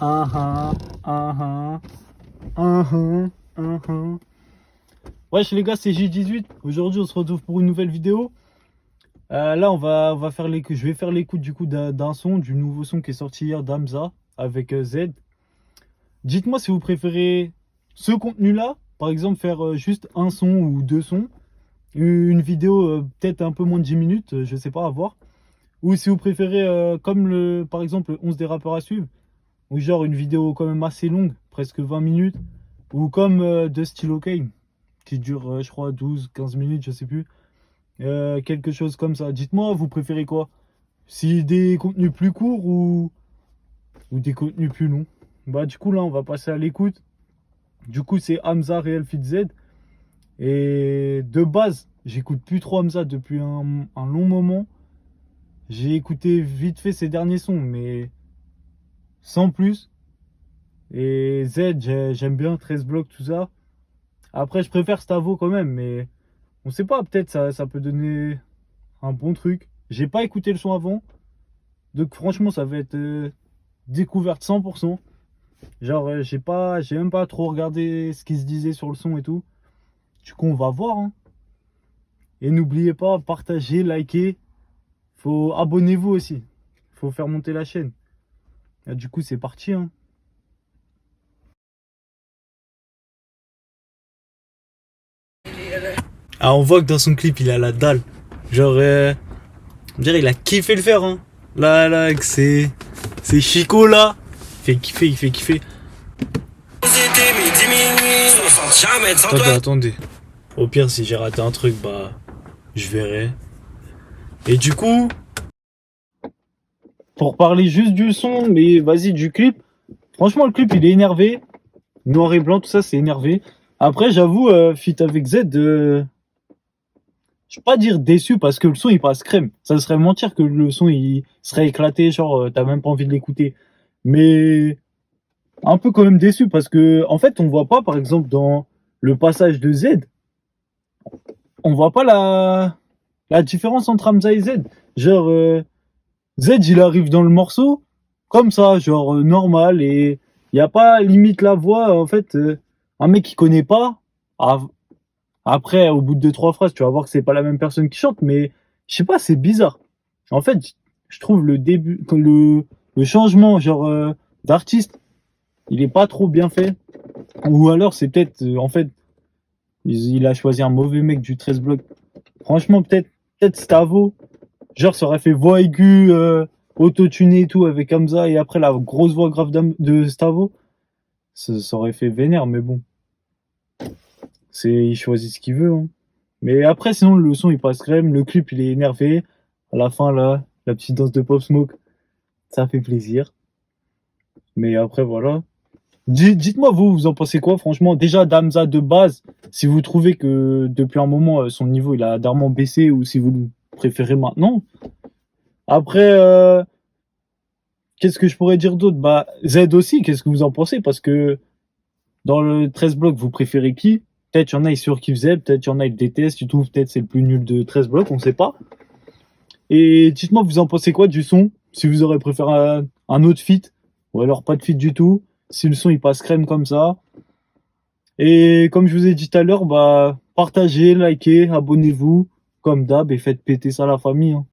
Ah ah, ah ah, ah. Wesh les gars, c'est J18. Aujourd'hui, on se retrouve pour une nouvelle vidéo. Là, on va faire je vais faire l'écoute du coup d'un son, du nouveau son qui est sorti hier d'Amza avec Z. Dites-moi si vous préférez ce contenu-là, par exemple faire juste un son ou deux sons, une vidéo peut-être un peu moins de 10 minutes, je sais pas, à voir. Ou si vous préférez comme par exemple le 11 des rappeurs à suivre, ou genre une vidéo quand même assez longue, presque 20 minutes, ou comme de Stylo Kane, qui dure je crois 12-15 minutes, je sais plus. Quelque chose comme ça. Dites-moi, vous préférez quoi? Si des contenus plus courts ou des contenus plus longs? Bah du coup là on va passer à l'écoute. Du coup c'est Hamza Real Fit Z. Et de base, j'écoute plus trop Hamza depuis un long moment. J'ai écouté vite fait ses derniers sons, mais sans plus. Et Z, j'aime bien 13 blocs, tout ça. Après, je préfère Stavo quand même, mais on sait pas, peut-être ça peut donner un bon truc. J'ai pas écouté le son avant, donc franchement, ça va être découverte 100%. Genre, j'ai même pas trop regardé ce qui se disait sur le son et tout. Du coup, on va voir, hein. Et n'oubliez pas, partagez, likez. Abonnez-vous aussi. Faut faire monter la chaîne. Ah, du coup, c'est parti, hein. Ah, on voit que dans son clip, il a la dalle. Genre, on dirait il a kiffé le faire, hein. Là, avec c'est Chico, là. Il fait kiffer. Attendez. Au pire, si j'ai raté un truc, bah, je verrai. Et du coup, pour parler juste du son, mais vas-y, du clip. Franchement, le clip, il est énervé. Noir et blanc, tout ça, c'est énervé. Après, j'avoue, feat avec Z, je vais pas dire déçu parce que le son il passe crème. Ça serait mentir que le son il serait éclaté, genre t'as même pas envie de l'écouter. Mais un peu quand même déçu parce que en fait on voit pas par exemple dans le passage de Z, on voit pas la différence entre Hamza et Z. Genre Z il arrive dans le morceau comme ça, genre normal et il y a pas limite la voix en fait un mec qui connaît pas. ah, Après, au bout de deux, trois phrases, tu vas voir que c'est pas la même personne qui chante, mais je sais pas, c'est bizarre. En fait, je trouve le changement, genre, d'artiste, il est pas trop bien fait. Ou alors, c'est peut-être, en fait, il a choisi un mauvais mec du 13 bloc. Franchement, peut-être Stavo. Genre, ça aurait fait voix aiguë, autotuné et tout avec Hamza, et après la grosse voix grave de Stavo. Ça aurait fait vénère, mais bon. Il choisit ce qu'il veut, hein. Mais après, sinon, le son, il passe crème. Le clip, il est énervé. À la fin, là, la petite danse de Pop Smoke, ça fait plaisir. Mais après, voilà. Dites-moi, vous en pensez quoi, franchement? Déjà, Damza de base, si vous trouvez que depuis un moment, son niveau, il a darement baissé ou si vous le préférez maintenant. Après, qu'est-ce que je pourrais dire d'autre? Bah, Z aussi, qu'est-ce que vous en pensez? Parce que dans le 13 blocs, vous préférez qui? Peut-être y en a, ils surkiffent Z, peut-être y en a, ils détestent, tu trouves peut-être c'est le plus nul de 13 blocs, on sait pas. Et dites-moi, vous en pensez quoi du son? Si vous aurez préféré un autre feat, ou alors pas de feat du tout. Si le son il passe crème comme ça. Et comme je vous ai dit tout à l'heure, bah partagez, likez, abonnez-vous, comme d'hab, et faites péter ça à la famille, hein.